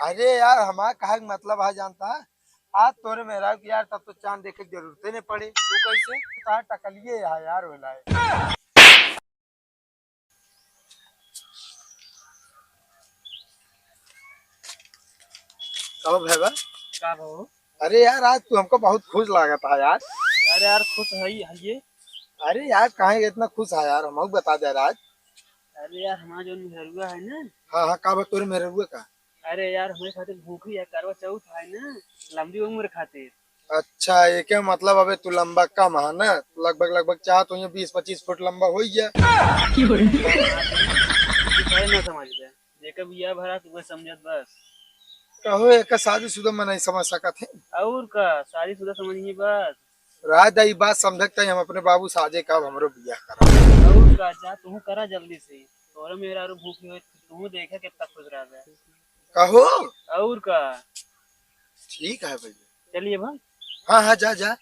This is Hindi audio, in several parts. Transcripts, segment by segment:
अरे यार हमारा कहा मतलब है जानता है। आज तोरे मेरा कि यार तब तो चांद देखे की जरूरत ही नहीं पड़ी। तू कैसे तार टकलिए है यार होला है। कहो भैया। का हो? अरे यार आज तू हमको बहुत खुश लगा था यार। अरे यार खुश है ये। अरे यार काहे इतना खुश है यार हमको बता दे यार आज। अरे यार हमारा जो मेहरुआ है ना। हाँ हाँ का तोरे मेरे हुए का। अरे यार हमारे खातिर भूखी है, करवा चौथ है ना, लंबी उम्र खातिर। अच्छा ये क्या मतलब अबे तू लंबा कम है ना। लगभग लगभग चाह तो 20-25 फुट लंबा हो गया। हाँ तो ना, तू काहे ना समझ ले, जेकर बिया भरा तू वह समझत बस। कहो एक शादीशुदा में नहीं समझ सकत है। और का शादीशुदा समझिए बस। राज ई बात समझते हम अपने बाबू साजे का हमरो बियाह करा। और का जा तू करा जल्दी से, तोरा मेरा भूखी हो तू देखे कितना खुश रह गया। कहो और का ठीक है भैया। चलिए भाई। हाँ हाँ जा जा।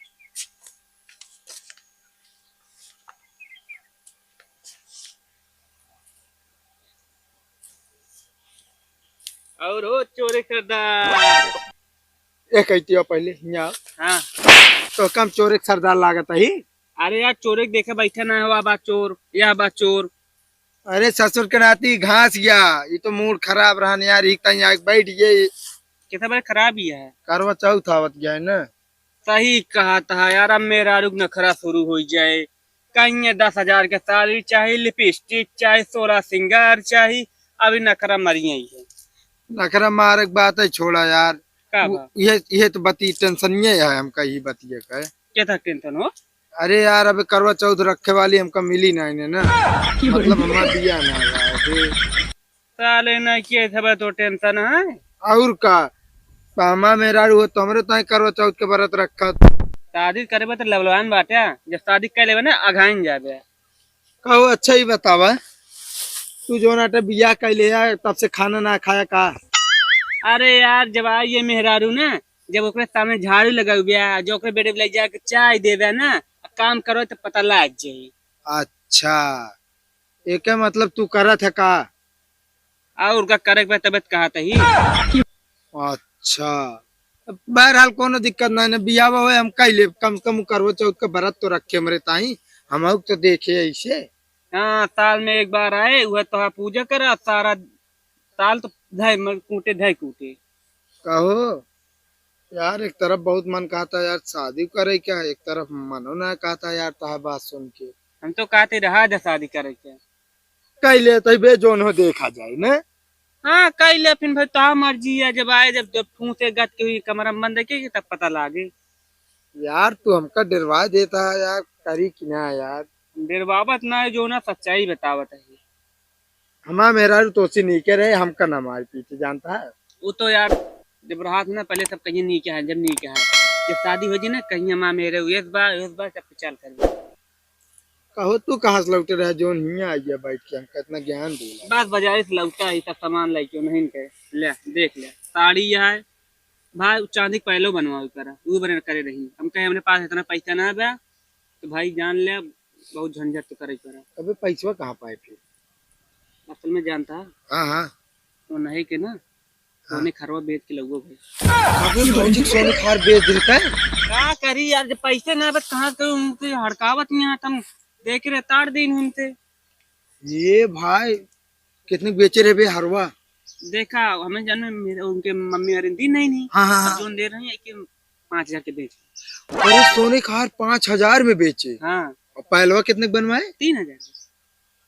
और हो चोरी सरदार। एक कहती पहले यहाँ हाँ। तो कम चोर एक सरदार लागत ही। अरे यार चोरे के देखे बैठे ना हुआ बा चोर, यह बा चोर। अरे ससुर के नाती घास या ये तो मूड खराब रहने यार एक तई आके बैठ गए। कितना बड़ा खराब ही है। करवा चौथ आवत गया है ना। सही कहा था यार, अब मेरा रुक नखरा शुरू हो जाए। कहीं 10,000 के साड़ी चाहिए, लिपस्टिक चाहिए, 16 सिंगार चाहिए। अभी नखरा मरिया ही है। नखरा मारक बात है छोड़ा यार। का बा? ये तो बती टेंशन ये है हमका ही बतिए का है। क्या था टेंशन हो? अरे यार अबे करवा चौथ रखे वाली हमका मिली नहीं ने ना। मतलब हमारा दिया ना रहा है। साले ना किए थे तो टेंशन है। और का पामा मेरा हो तो हमरे तो करवा चौथ के व्रत रखा। शादी करे तो लवलवान बाटे, जब शादी कर लेबे ना अघाइन जाबे। कहो अच्छा ही बतावा। तू जो नाटे बियाह कैले यार तब से खाना ना खाया का। अरे यार जब ये मेहरारू ना, जब ओकरे सामने झाड़ू लगाऊ बिया, जो ओकरे बेटे ले जाके चाय देवे ना, काम करो तो पता लग जाई। अच्छा एक मतलब तू करत है का। और का करे के तबियत कहा ही। अच्छा बहरहाल कोनो दिक्कत नहीं ना बियाह हो हम कैले कम से कम करवो चौथ का व्रत तो रखे हमरे ताई। हम तो देखे ऐसे। हाँ साल में एक बार आए वह तो पूजा करा, सारा साल तो धाय कूटे धाय कूटे। कहो यार एक तरफ बहुत मन कहता यार शादी करे क्या, एक तरफ मनो ना कहता यार ताहा बात सुन के। हम तो कहते रहा जा शादी करे के। कैले तो बे जोन हो देखा जाए ना। हाँ कई ले फिर भाई तो मर्जी है, जब आए जब जब ठूसे गत के हुई कमरा में बंद के तब पता लागे। यार तू हमका डरवा देता है यार करी कि ना यार। देर बाबत ना जो ना सच्चाई बतावत है। हमारा मेरा तो नहीं के रहे हमका ना मार पीछे जानता है। वो तो यार जब रात ना पहले सब कहीं नहीं क्या है, जब नहीं क्या है, जब शादी हो जी ना कहीं माँ मेरे इस बार सब चल कर। कहो तू कहाँ से लौटे रहा जोन हिया आई है बैठ के हमका इतना ज्ञान दे। बस बाजार से लौटा ही सब सामान लेके नहीं के ले देख ले साड़ी है भाई, चांदी के पहलो बनवा करा वो बने करे रही। हम कहे अपने पास इतना पैसा ना बा तो भाई जान ले बहुत झंझट तो करे पड़ा। अबे पैसा कहाँ पाए फिर। असल में जानता है हाँ हाँ तो नहीं के ना, सोने खरवा बेच के लगो भाई। अबे भौजी सोने खार बेच देता है। क्या करी यार, जब पैसे ना बस कहाँ के उनके हड़कावत नहीं है, तुम देख रहे ताड़ दिन उनसे। ये भाई कितने बेचे रहे बे हरवा। देखा हमें जान में मेरे उनके मम्मी अरे दी नहीं हाँ हाँ अब हाँ। जो दे रहे हैं कि 5,000 के बेच। अरे सोने खार 5,000 में बेचे। हाँ और पहलवा कितने के बनवाए। 3,000।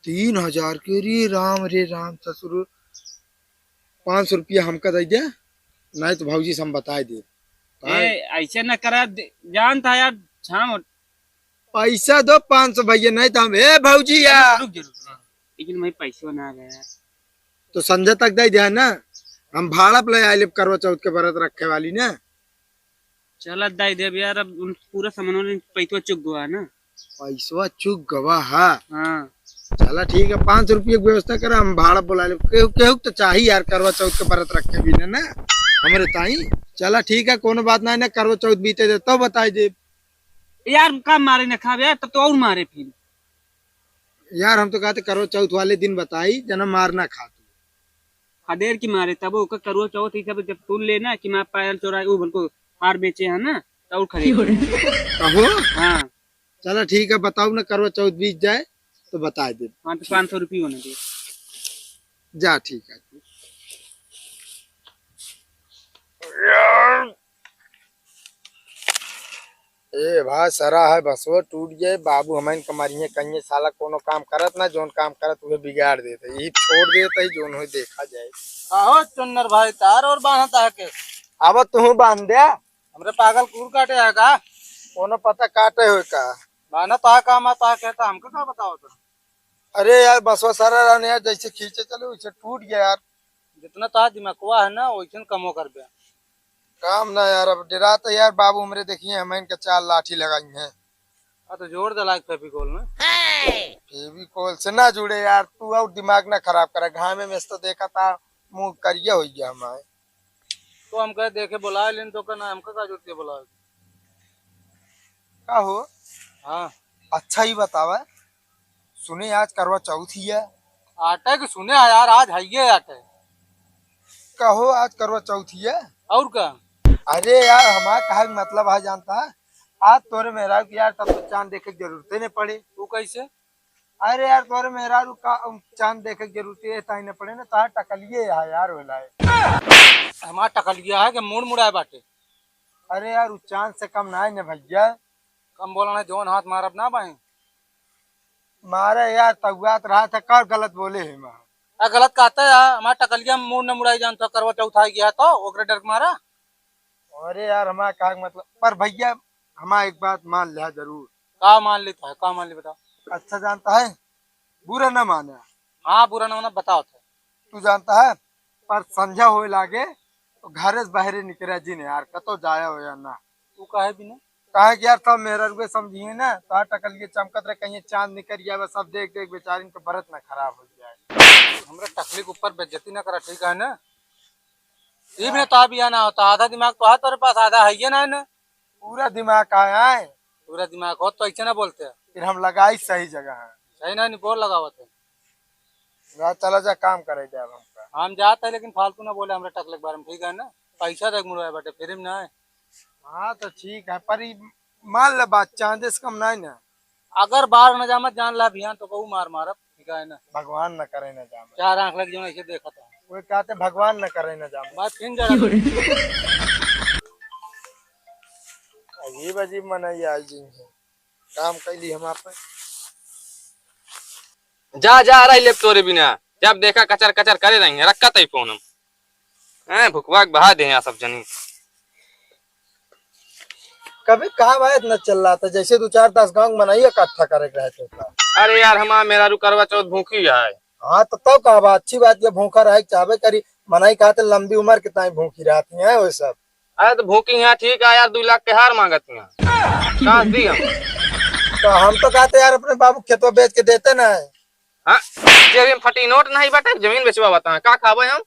3,000 के रे राम ससुर। 500 रुपया हमका दे दिया नहीं तो भाजी से हम बता दे। ऐसे न करा जान था यार छाम। पैसा दो 500 भैया नहीं तो हम ए भाजी यार। रुक जरूर लेकिन भाई पैसे ना आ गया यार। तो संजय तक दे दिया ना। हम भाड़ा पे ले आए करवा चौथ के व्रत रखे वाली ना। चल दाई दे यार, अब पूरा सामान पैसा चुक गया ना। पैसा चुक गवा है। हाँ चला ठीक है 500 रुपये की व्यवस्था करा हम भाड़ा बुला ले केहू तो चाहिए यार करवा चौथ के व्रत रखे भी ना हमारे ताई। चला ठीक है कोनो बात नहीं ना करवा चौथ बीते दे तो बताई दे। यार कब मारे न खा यार तब तो और मारे फिर। यार हम तो कहते करवा चौथ वाले दिन बताई जना मारना खा तू। खदेर की मारे तब ओका करुआ चौथ ही सब जब तू लेना कि मैं पायल चोराए वो बोल हार बेचे है ना तो खरीद। कहो हाँ चलो ठीक है, बताओ ना करवा चौथ बीत जाए तो बता दे। हाँ तो 500 रुपये होने दे। जा ठीक है। ए भाई सरा है बसो टूट गए, बाबू हमें कमारिये कहीं साला कोनो काम करत ना, जोन काम करत उहे बिगाड़ देते, यही छोड़ देते ही जोन हो देखा जाए। आहो चुन्नर भाई तार और बांधता है के अब तू बांध दे, हमरे पागल कूर काटे है का कोनो पता काटे हो का। बाना ता काम आता कहता हमको क्या बताओ तो। अरे यार बसवा सारा रहने यार, जैसे खींचे चले वैसे टूट गया यार। जितना ता दिमागवा है ना वैसे कमो कर बे। काम ना यार, अब डरा तो यार बाबू हमरे देखिए हमें इनका 4 लाठी लगाई है। तो जोड़ दे लाइक फेविकोल में। फेविकोल से ना जुड़े यार, तू और दिमाग ना खराब करे, घामे में तो देखा था मुंह करिया हो गया हमारे। तो हम कहे देखे बुला लेन तो का ना हमका का जरूरत है बुलाओ का हो। हाँ अच्छा ही बतावा, सुने आज करवा चौथ ही है। आटे के सुने है यार आज है ये आटे। कहो आज करवा चौथ ही है। और का अरे यार हमारा कहा मतलब है जानता है, आज तोरे मेहरा की यार तब तो चांद देखे की जरूरत नहीं पड़े। तू कैसे अरे यार तोरे मेहरा का चांद देखे की जरूरत है न पड़े ना, तार टकलिए है यार होला है। हमारा टकल गया है कि मुड़ मुड़ाए बाटे। अरे यार उस चांद से कम ना है न भैया। कम बोला ना जोन हाथ मारब ना भाई। मारे यार तगुआत रहा था, कर गलत बोले है माँ। गलत कहता है हमारा टकलिया में मुड़ न मुड़ाई जानता करवा चौथ आ गया तो ओकरे डर के मारा। अरे यार हमारा कहा मतलब, पर भैया हमारा एक बात मान लिया जरूर। का मान लेता है का मान ली बताओ। अच्छा जानता है, बुरा न माने। हाँ बुरा ना होना बताओ तो। तू जानता है, पर संझा होए लागे तो घरे से बाहरे निकले जी ने यार, कतो जाया हो या ना। तू काहे भी ना कहा कि यार सब मेरा रुपये समझिए ना, तो टकल के चमकत रहे कहीं चांद निकल गया, सब देख देख बेचारी का बरत ना खराब हो जाए। हमरा टकली के ऊपर बेइज्जती ना करा ठीक है ना। ये भी तो भी आना होता आधा दिमाग तो है तेरे पास आधा है ये ना। पूरा दिमाग आया है, पूरा दिमाग हो तो ऐसे ना बोलते हैं। फिर हम लगाई सही जगह है। सही ना नहीं बोल लगावत है। चला जा काम करे जाए हमका। हम जाते हैं लेकिन फालतू ना बोले हमरा टकले के बारे में ठीक है ना। पैसा देख मुड़ा बेटे फिर ना है। हाँ तो ठीक है, पर ई मान ले बात चांदे से कम नहीं ना। अगर बाहर न जामत जान ला अभियान तो कहू मार मारब ठीक है ना। भगवान न करे न जाम, 4 आंख लग जो ऐसे देखा था वो कहते भगवान न करे न जाम। बात फिर जरा अजीब अजीब मनाई आई जी है। काम कैली हम आप जा जा रही ले तोरे बिना, जब देखा कचर कचर करे रहेंगे रखा तई फोन हम भुकवा बहा दे यहाँ सब जनी। कभी कहा भाई इतना चल रहा था, जैसे 2-4-10 गांव मनाइए इकट्ठा करे रहे थे। अरे यार हमारा मेरा रू करवा चौथ भूखी है। हाँ तो तब कहा बात अच्छी बात, ये भूखा रहे चाहे करी मनाई कहते लंबी उम्र कितना भूखी रहती है वो सब। अरे तो भूखी है ठीक है यार, 2 लाख के हार मांगती हैं कहाँ दी हम। तो हम तो कहते यार अपने बाबू खेतों बेच के देते ना। हाँ जेब में फटी नोट नहीं बटे, जमीन बेचवा बता का खावे हम।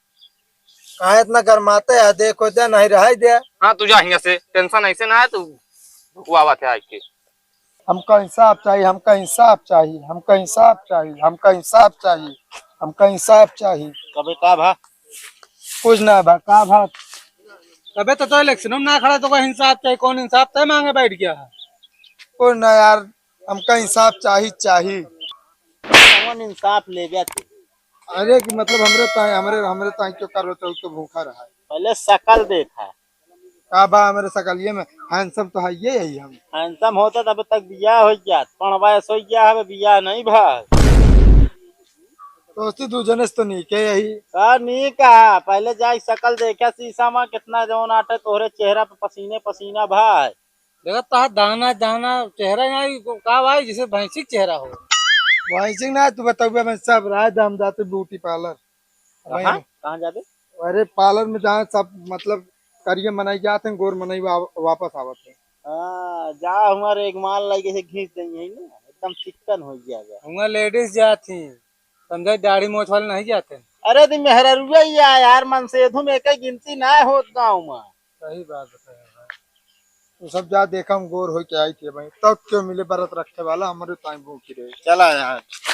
कहा इतना गरमाते है, देखो दे नहीं रहा दे। हाँ तू जा यहाँ से, टेंशन ऐसे ना है तू भुकवा थे आज के। हमका इंसाफ चाहिए, हमका इंसाफ चाहिए, हमका इंसाफ चाहिए, हमका इंसाफ चाहिए, हमका इंसाफ चाहिए। कबे का भा कुछ ना भा का भा। कबे तो इलेक्शन में ना खड़ा तो कोई इंसाफ चाहिए कौन इंसाफ तय मांगे बैठ गया है। कुछ ना यार, हमका इंसाफ चाहिए चाहिए। कौन इंसाफ ले गया तू। अरे कि मतलब हमरे ताई क्यों करो तो भूखा रहा है। पहले शकल देखा का बा हमारे सकलिये में हैंडसम तो है ये ही हम। हैंडसम होता तब तक बियाह हो गया पणवायस हो गया है बियाह नहीं भाई। तो उसी 2 जने से तो नहीं के यही। नहीं कहा पहले जाए शकल देखा शीशा में कितना जौन आटे तोहरे चेहरा पे पसीने पसीना भाई। देखा तो दाना दाना चेहरा नहीं का भाई जिसे भैंसी चेहरा हो। वही ना तू बताओ, मैं सब रात हम जाते ब्यूटी पार्लर। कहाँ जाते। अरे पार्लर में जहाँ सब मतलब करिए मनाई जाते हैं, गोर मनाई वापस आवत है। जा हमारे एक माल लगे से घींच देंगे है ना एकदम चिकन हो गया। हमारे लेडीज जाती समझे दाढ़ी मोछ वाले नहीं जाते। अरे दी मेहरा यार मन से तुम एक गिनती ना हो गाँव में। सही बात है तो सब जा देखा हम गोर हो के आई थी भाई, तब क्यों मिले बरत रखे वाला हमारे टाइम भूखी रहे। चला यार।